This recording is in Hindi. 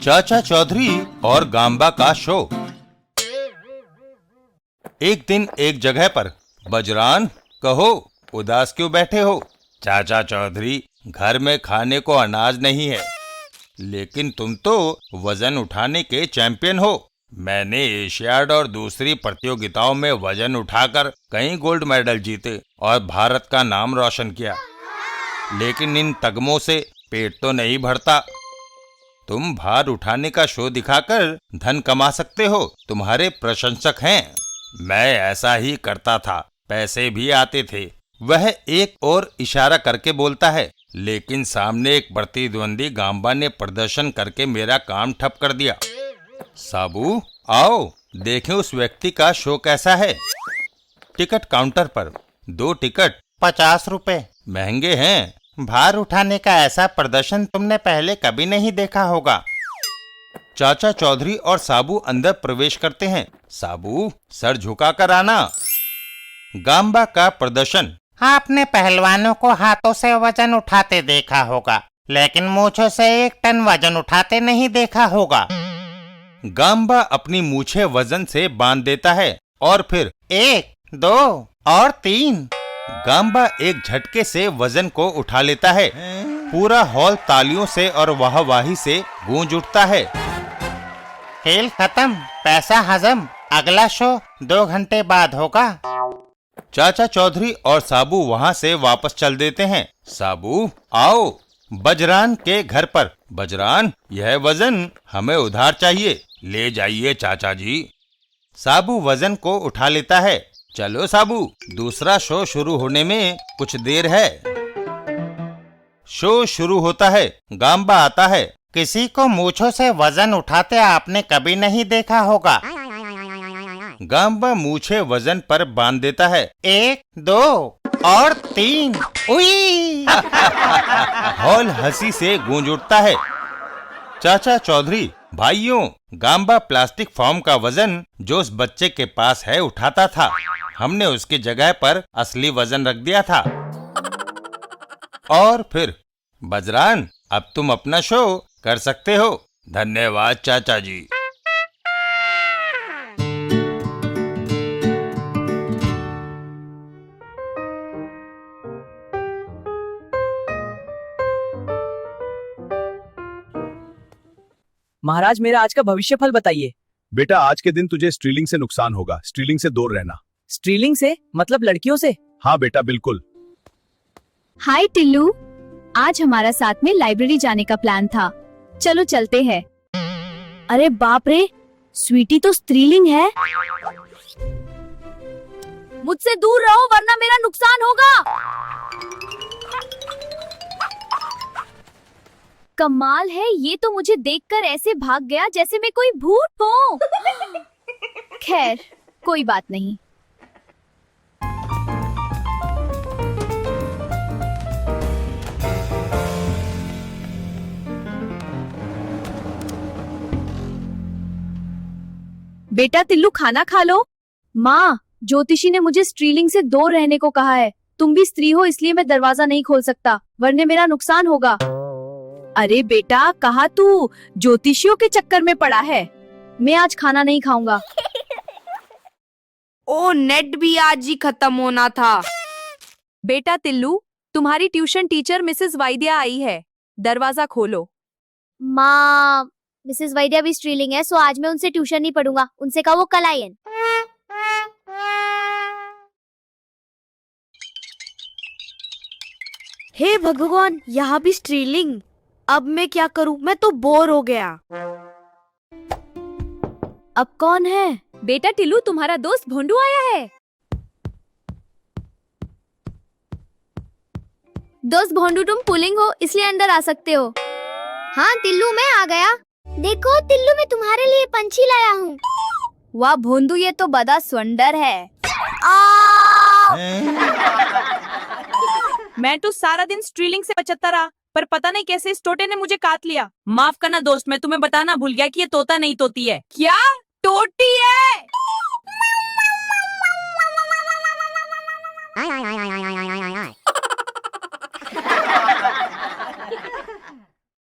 चाचा चौधरी और गांबा का शो। एक दिन एक जगह पर, बजरान, कहो उदास क्यों बैठे हो? चाचा चौधरी, घर में खाने को अनाज नहीं है, लेकिन तुम तो वजन उठाने के चैंपियन हो। मैंने एशियाड और दूसरी प्रतियोगिताओं में वजन उठाकर कई गोल्ड मेडल जीते और भारत का नाम रोशन किया, लेकिन इन तगमों से पेट तो नहीं भरता। तुम भार उठाने का शो दिखाकर धन कमा सकते हो, तुम्हारे प्रशंसक हैं। मैं ऐसा ही करता था, पैसे भी आते थे। वह एक और इशारा करके बोलता है, लेकिन सामने एक प्रतिद्वंदी गांबा ने प्रदर्शन करके मेरा काम ठप कर दिया। साबू, आओ देखें उस व्यक्ति का शो कैसा है। टिकट काउंटर पर 2 टिकट 50 रुपए। महंगे हैं। भार उठाने का ऐसा प्रदर्शन तुमने पहले कभी नहीं देखा होगा। चाचा चौधरी और साबू अंदर प्रवेश करते हैं। साबू, सर झुकाकर आना। गांबा का प्रदर्शन। आपने पहलवानों को हाथों से वजन उठाते देखा होगा, लेकिन मूंछों से 1 टन वजन उठाते नहीं देखा होगा। गांबा अपनी मूछें वजन से बांध देता है और फिर 1, 2 और 3। गांबा एक झटके से वजन को उठा लेता है। पूरा हॉल तालियों से और वाहवाही से गूंज उठता है। खेल खत्म, पैसा हजम। अगला शो 2 घंटे बाद होगा। चाचा चौधरी और साबू वहां से वापस चल देते हैं। साबू, आओ बजरान के घर पर। बजरान, यह वजन हमें उधार चाहिए। ले जाइए चाचा जी। साबू वजन को उठा लेता है। चलो साबू, दूसरा शो शुरू होने में कुछ देर है। शो शुरू होता है। गांबा आता है। किसी को मूंछों से वजन उठाते आपने कभी नहीं देखा होगा। गांबा मूछें वजन पर बांध देता है। 1, 2 और 3। उई! हॉल हंसी से गूंज उठता है। चाचा चौधरी, भाइयों, गांबा प्लास्टिक फॉर्म का वजन जो उस बच्चे के पास है उठाता था। हमने उसकी जगह पर असली वजन रख दिया था। और फिर बजरान, अब तुम अपना शो कर सकते हो। धन्यवाद चाचा जी। महाराज, मेरा आज का भविष्य फल बताइए। बेटा, आज के दिन तुझे स्त्रीलिंग से नुकसान होगा। स्त्रीलिंग से दूर रहना। स्त्रीलिंग से मतलब लड़कियों से? हाँ बेटा, बिल्कुल। हाय टिल्लू, आज हमारा साथ में लाइब्रेरी जाने का प्लान था। चलो चलते हैं। अरे बाप रे, स्वीटी तो स्त्रीलिंग है। मुझसे दूर रहो वरना मेरा नुकसान होगा। कमाल है, ये तो मुझे देखकर ऐसे भाग गया जैसे मैं कोई भूत हूँ। खैर, कोई बात नहीं। बेटा तिल्लू, खाना खा लो। माँ, ज्योतिषी ने मुझे स्त्रीलिंग से दूर रहने को कहा है। तुम भी स्त्री हो, इसलिए मैं दरवाजा नहीं खोल सकता, वरना मेरा नुकसान होगा। अरे बेटा, कहा तू ज्योतिषियों के चक्कर में पड़ा है। मैं आज खाना नहीं खाऊंगा। ओ, नेट भी आज ही खत्म होना था। बेटा तिल्लू, तुम्हारी ट्यूशन टीचर मिसेस वैद्या आई है, दरवाजा खोलो। माँ, मिसेस वैद्या भी स्त्रीलिंग है, सो आज मैं उनसे ट्यूशन नहीं पढ़ूंगा। उनसे कहो वो कल आएं। हे भगवान, यहाँ भी स्त्रीलिंग। अब मैं क्या करूँ? मैं तो बोर हो गया। अब कौन है? बेटा टिल्लू, तुम्हारा दोस्त भोंडू आया है। दोस्त भोंडू, तुम पुलिंग हो इसलिए अंदर आ सकते हो। हाँ टिल्लू, मैं आ गया। देखो टिल्लू, मैं तुम्हारे लिए पंछी लाया हूँ। वाह भोंडू, ये तो बड़ा सुंदर है। मैं तो सारा दिन स्त्रीलिंग से बचता रहा, पर पता नहीं कैसे इस तोते ने मुझे काट लिया। माफ करना दोस्त, मैं तुम्हें बताना भूल गया कि ये तोता नहीं तोती है। क्या? तोती है।